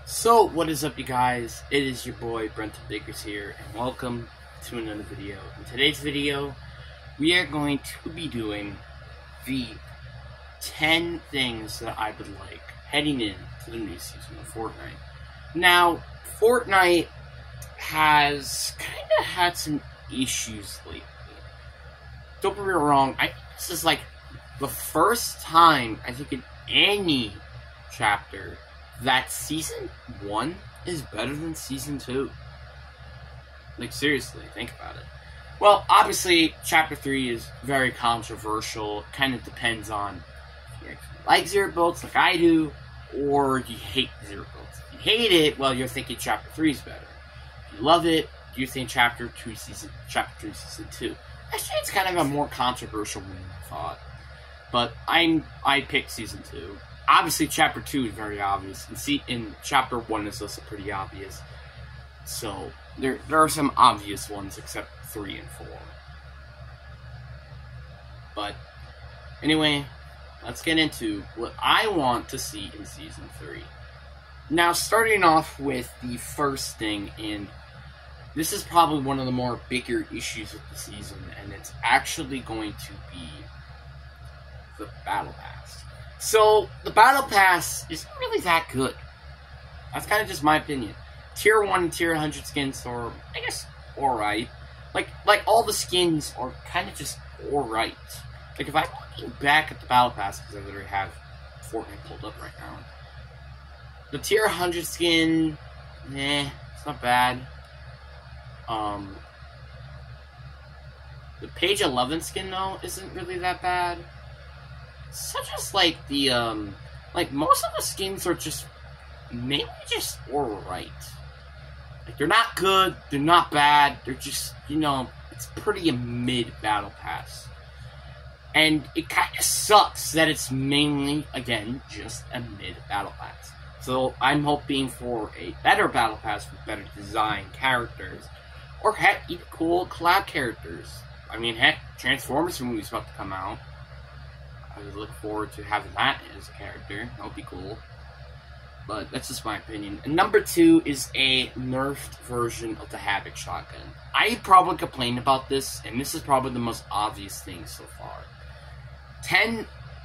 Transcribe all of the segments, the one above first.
So, what is up, you guys? It is your boy, Brenton Biggers here, and welcome to another video. In today's video, we are going to be doing the 10 things that I would like heading into the new season of Fortnite. Now, Fortnite has kind of had some issues lately. Don't get me wrong, this is like the first time, I think, in any chapter that Season 1 is better than Season 2. Like, seriously, think about it. Well, obviously, Chapter 3 is very controversial. It kind of depends on if you like zero builds like I do, or you hate zero builds. If you hate it, well, you're thinking Chapter 3 is better. If you love it, you think Chapter 3 Season 2. Actually, it's kind of a more controversial one than I thought. But I picked Season 2. Obviously, Chapter 2 is very obvious, and Chapter 1 is also pretty obvious. So, there are some obvious ones, except 3 and 4. But, anyway, let's get into what I want to see in Season 3. Now, starting off with the first thing, and this is probably one of the more bigger issues with the season, and it's actually going to be the Battle Pass. So, the Battle Pass isn't really that good. That's kind of just my opinion. Tier 1 and Tier 100 skins are, I guess, alright. Like all the skins are kind of just alright. Like, if I look back at the Battle Pass, because I literally have Fortnite pulled up right now, the Tier 100 skin, it's not bad. The Page 11 skin, though, isn't really that bad. Such as, like, the, most of the skins are just, maybe just alright. Like, they're not good, they're not bad, they're just, it's pretty a mid-Battle Pass. And it kind of sucks that it's mainly, again, just a mid-Battle Pass. So, I'm hoping for a better Battle Pass with better design characters. Or, heck, even cool collab characters. I mean, heck, Transformers movie's about to come out. I would look forward to having that as a character. That would be cool. But that's just my opinion. And number 2 is a nerfed version of the Havoc Shotgun. I probably complained about this, and this is probably the most obvious thing so far.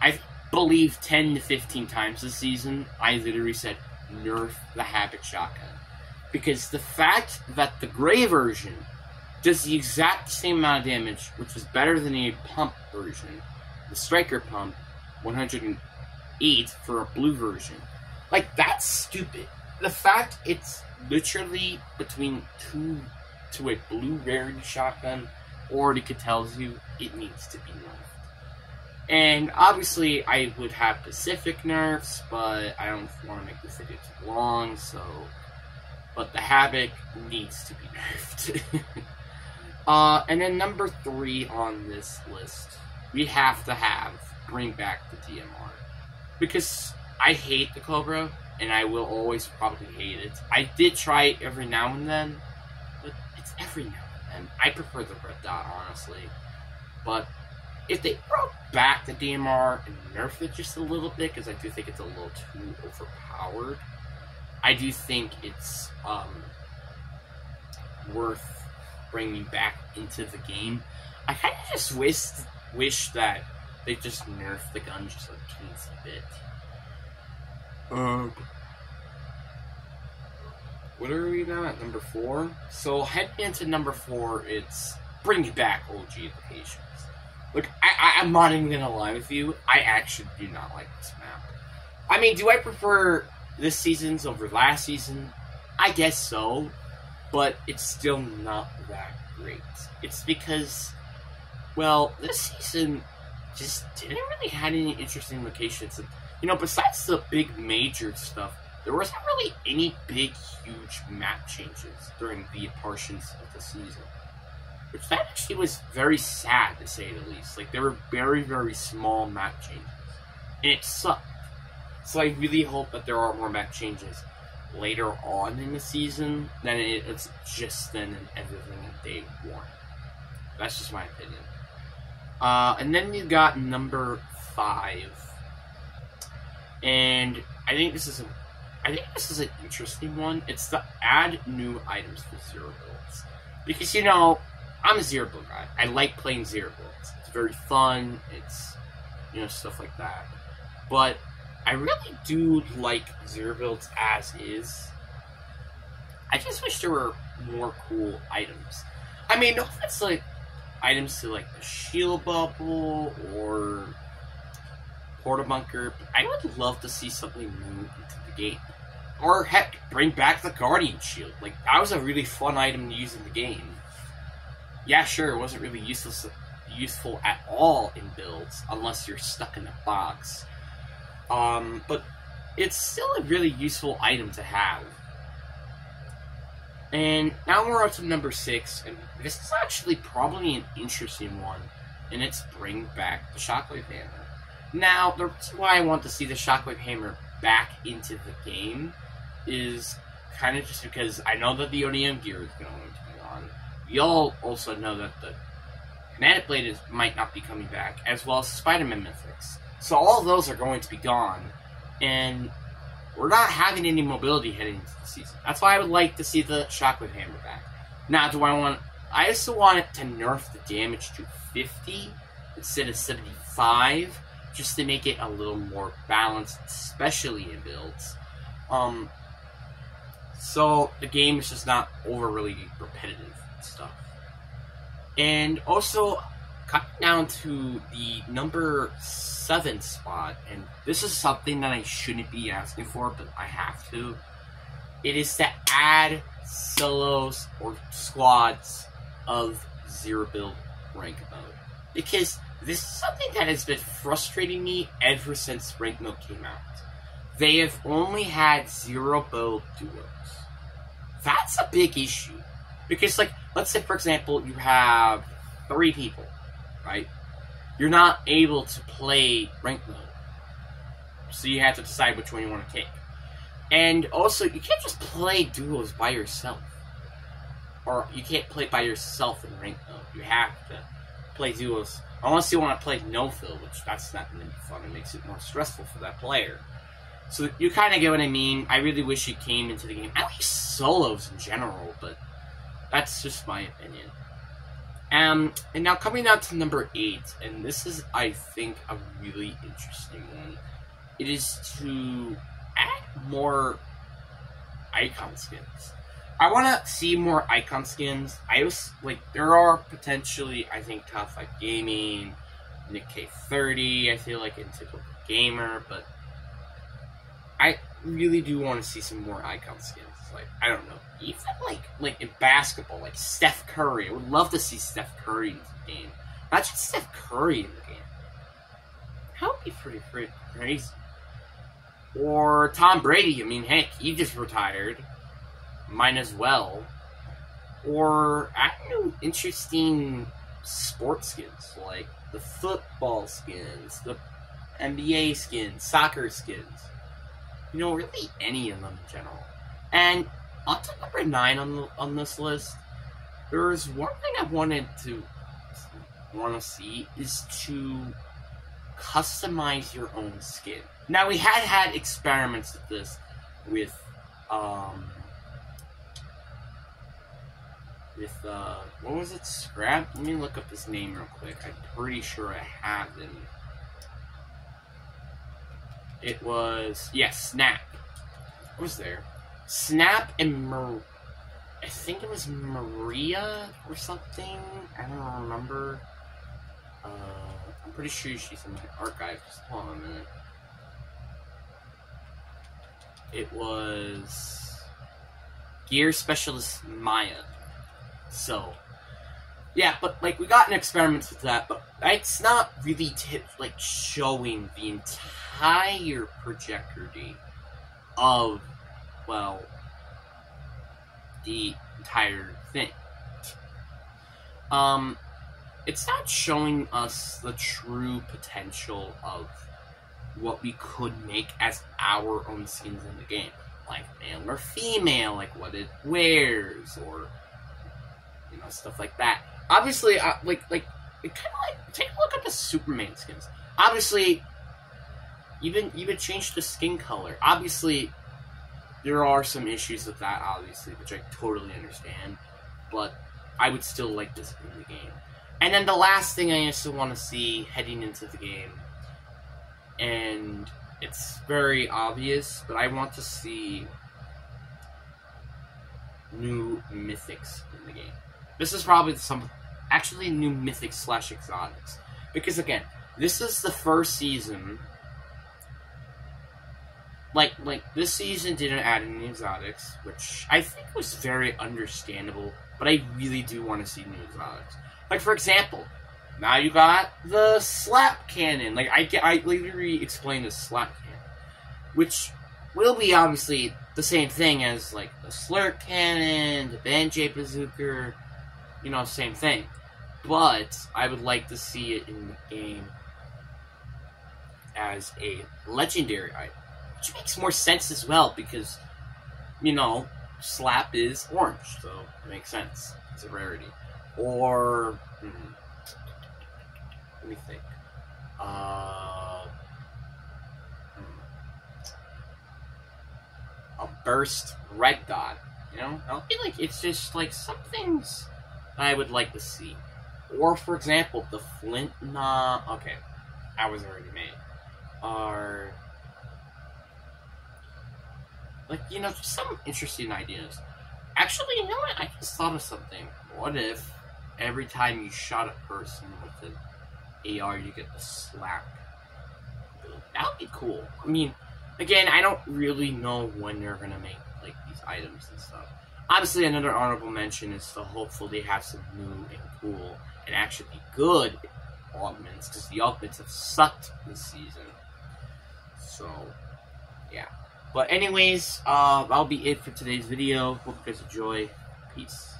I believe 10 to 15 times this season, I literally said, nerf the Havoc Shotgun. Because the fact that the gray version does the exact same amount of damage, which is better than a pump version, the Striker Pump, 108 for a blue version. Like, that's stupid. The fact it's literally between 2 to a blue rarity shotgun already tells you it needs to be nerfed. And obviously, I would have Pacific nerfs, but I don't want to make this video too long, so... But the Havoc needs to be nerfed. And then number 3 on this list, we have to bring back the DMR. Because I hate the Cobra, and I will always probably hate it. I did try it every now and then, but it's every now and then. I prefer the Red Dot, honestly. But if they brought back the DMR and nerfed it just a little bit, because I do think it's a little too overpowered, I do think it's worth bringing back into the game. I kind of just wish that they just nerfed the gun just a teensy bit. What are we now at? Number 4? So, heading into number 4, it's bringing back OG locations. Look, I'm not even gonna lie with you, I actually do not like this map. I mean, do I prefer this season's over last season? I guess so, but it's still not that great. It's because, well, this season just didn't really have any interesting locations. Besides the big major stuff, there wasn't really any big, huge map changes during the portions of the season. Which that actually was very sad, to say the least. Like, there were very, very small map changes. And it sucked. So I really hope that there are more map changes later on in the season than it's just then and everything in day 1. That's just my opinion. And then you got number 5. And I think this is I think this is an interesting one. It's to add new items to zero builds. Because, you know, I'm a zero build guy. I like playing zero builds. It's very fun. It's, you know, stuff like that. But I really do like zero builds as is. I just wish there were more cool items. I mean, no offense, like, items to, like, the shield bubble or porta bunker. I would love to see something new into the game. Or, heck, bring back the guardian shield. Like, that was a really fun item to use in the game. Yeah, sure, it wasn't really useful at all in builds, unless you're stuck in a box. But it's still a really useful item to have. And now we're on to number 6, and this is actually probably an interesting one, and it's bring back the Shockwave Hammer. Now, the reason why I want to see the Shockwave Hammer back into the game is kind of just because I know that the ODM gear is going to be on. We all also know that the Kinetic Blade might not be coming back, as well as Spider-Man Mythics. So all of those are going to be gone, and we're not having any mobility heading into the season. That's why I would like to see the Shockwave Hammer back. Now, I also want it to nerf the damage to 50 instead of 75, just to make it a little more balanced, especially in builds. So the game is just not overly repetitive and stuff. And also, coming down to the number 7 spot, and this is something that I shouldn't be asking for, but I have to. It is to add solos or squads of zero build rank mode. Because this is something that has been frustrating me ever since rank mode came out. They have only had zero build duos. That's a big issue. Because, like, let's say, for example, you have 3 people, right? You're not able to play rank mode. So you have to decide which one you want to take. And also, you can't just play duos by yourself. Or you can't play by yourself in rank mode. You have to play duos. Unless you want to play no-fill, which that's not going to be fun. It makes it more stressful for that player. So you kind of get what I mean. I really wish it came into the game. I like solos in general, but that's just my opinion. And now coming down to number 8, and this is, I think, a really interesting one. It is to add more icon skins. I want to see more icon skins. There are potentially, I think, Top 5 Gaming, Nick K30, I feel like, in Typical Gamer, but I really do want to see some more icon skins. Like, I don't know, even like in basketball, like Steph Curry. I would love to see Steph Curry in the game. Not just Steph Curry in the game. That would be pretty crazy. Or Tom Brady. I mean, heck, he just retired. Might as well. Or I don't know, interesting sports skins, like the football skins, the NBA skins, soccer skins. You know, really any of them in general. And on to number 9 on this list, there's one thing I want to see is to customize your own skin. Now, we had experiments with this with what was it, Scrap? Let me look up his name real quick. I'm pretty sure I have him. It was, Snap. What was there? Snap and I think it was Maria or something. I don't remember. I'm pretty sure she's in my archive. Just hold on a minute. It was Gear Specialist Maya. So, yeah, but like we got an experiment with that, but it's not really showing the entire trajectory of, well, the entire thing. It's not showing us the true potential of what we could make as our own skins in the game, like male or female, like what it wears, or stuff like that. Obviously, it kind of take a look at the Superman skins. Obviously, even change the skin color. Obviously, there are some issues with that, obviously, which I totally understand, but I would still like this in the game. And then the last thing I also want to see heading into the game, and it's very obvious, but I want to see new mythics in the game. This is probably actually new mythics / exotics. Because again, this is the first season. Like this season didn't add any exotics, which I think was very understandable, but I really do want to see new exotics. Like, for example, now you got the slap cannon. Like, I literally explained the slap cannon, which will be obviously the same thing as, like, the slurp cannon, the Banjay bazooka, you know, same thing. But I would like to see it in the game as a legendary item, which makes more sense as well, because, you know, slap is orange, so it makes sense. It's a rarity. Or, let me think. A burst red dot, you know? I feel like it's just like some things I would like to see. Or, for example, the flint, okay, that was already made. Or, like, you know, some interesting ideas. Actually, you know what? I just thought of something. What if every time you shot a person with an AR, you get the slap? That would be cool. I mean, again, I don't really know when they're gonna make, like, these items and stuff. Obviously, another honorable mention is to hopefully have some new and cool and actually good augments, because the augments have sucked this season. So, yeah. But anyways, that'll be it for today's video. Hope you guys enjoy. Peace.